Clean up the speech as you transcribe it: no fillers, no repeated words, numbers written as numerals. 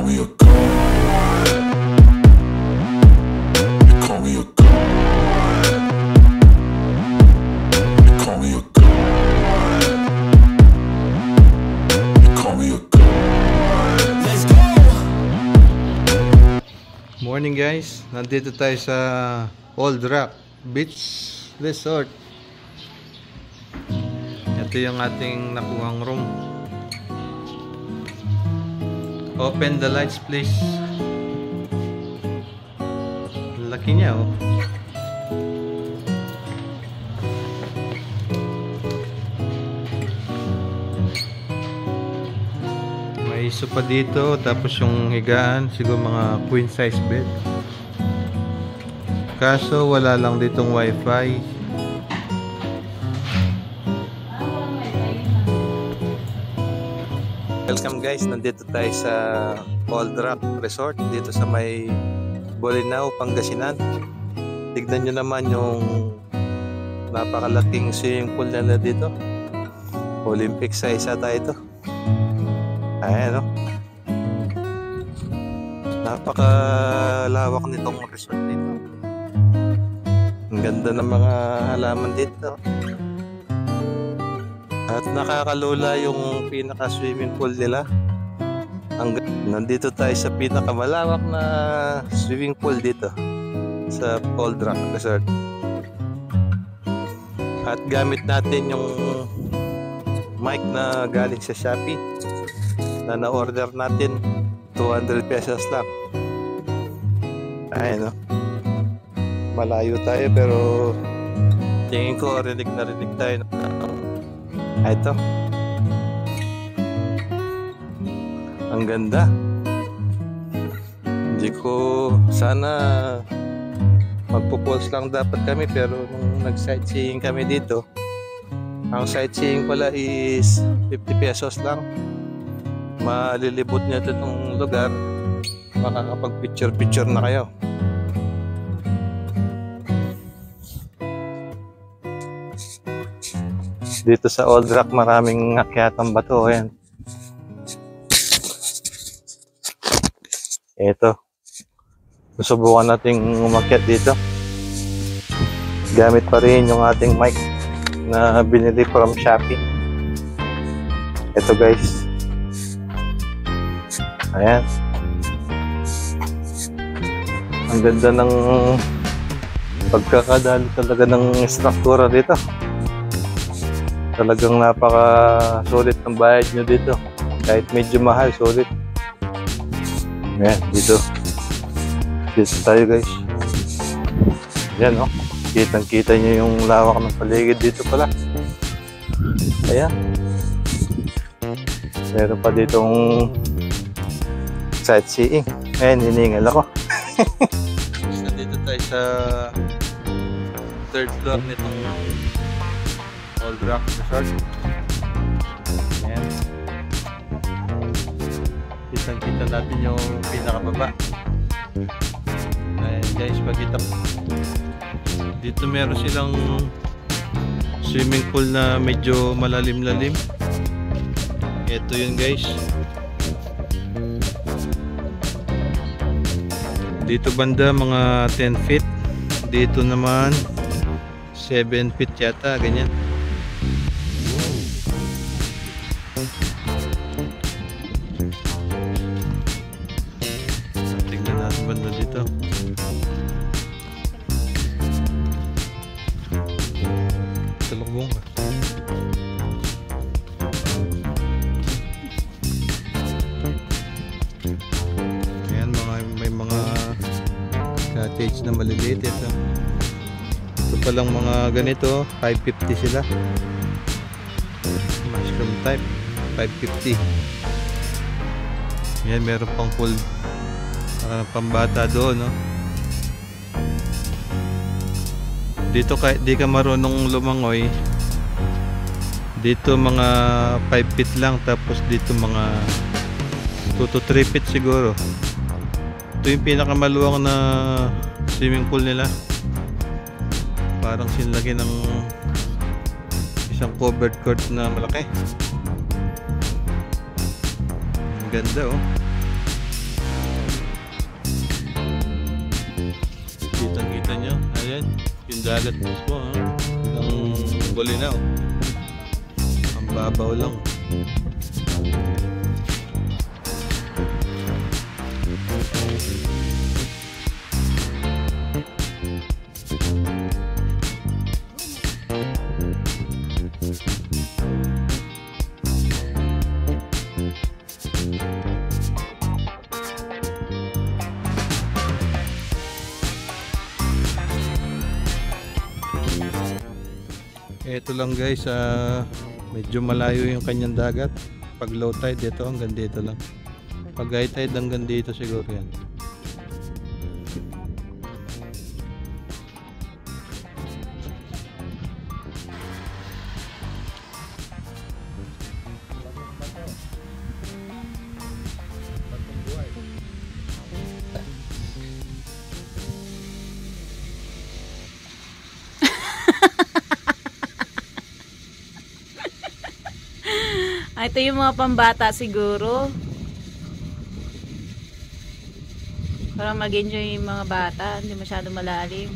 me a god. They call me a god. They call me a god. They call me a god. Let's go. Morning guys, nandito tayo sa Old Rock Beach Resort. Ito yung ating nakuhang room. Open the lights please. Laki niya oh. May sofa dito, tapos yung higaan, siguro mga queen size bed. Kaso wala lang ditong wifi. Welcome guys, nandito tayo sa Old Rock Resort dito sa may Bolinao, Pangasinan. Tignan nyo naman yung napakalaking swimming pool nila dito. Olympic size ata ito. Ayan o. Napakalawak nitong resort dito. Ang ganda ng mga halaman dito. At nakakalula yung pinaka-swimming pool nila. Nandito tayo sa pinakamalawak na swimming pool dito sa Old Rock Resort. At gamit natin yung mic na galing sa Shopee na na-order natin, 200 pesos lang. Ayan o. Malayo tayo pero tingin ko rinig na rinig tayo. Ito. Ang ganda. Hindi ko sana magpo-pulse lang dapat kami, pero nung nag-sightseeing kami dito, ang sightseeing pala is 50 pesos lang. Malilibot nyo itong lugar, makakapag-picture-picture na kayo. Dito sa Old Rock maraming akyatang bato. Ayan. Ito. Susubukan nating umakyat dito. Gamit pa rin yung ating mic na binili from Shopee. Ito guys. Ayan. Ang ganda ng pagkakadali talaga ng struktura dito. Talagang napaka-solid ng bayad nyo dito. Kahit medyo mahal, solid. Ayan, dito. Dito tayo guys. Ayan oh. Kitang-kita nyo yung lawak ng paligid dito pala. Ayan. Meron pa ditong sightseeing. Ayan, hiningal ako. Nandito tayo sa third floor nitong Old Rock Resort. Ayan. Kitang-kita natin yung pinakababa. Ayan guys, pagkita dito meron silang swimming pool na medyo malalim-lalim. Ito yun guys. Dito banda mga 10 feet. Dito naman 7 feet yata, ganyan. Tingnan natin banda dito. Talukbong ka. Ayan, may mga cottage na maliliit. Ito palang mga ganito 550 sila. Mushroom type 550. Yan, meron pang pool pambata doon no? Dito kahit di ka marunong lumangoy, dito mga 5 feet lang, tapos dito mga 2 to 3 feet siguro. Ito yung pinakamaluwang na swimming pool nila. Parang sinlagay ng isang covered court na malaki. Ang ganda oh. Yung dagat mismo, ha? Ng Bolinao. Ang babaw lang. Ito lang guys, medyo malayo yung kanyang dagat. Pag low tide dito, hanggang dito lang. Pag high tide hanggang dito siguro yan. Ito yung mga pambata siguro. Para mag-enjoy yung mga bata, hindi masyado malalim.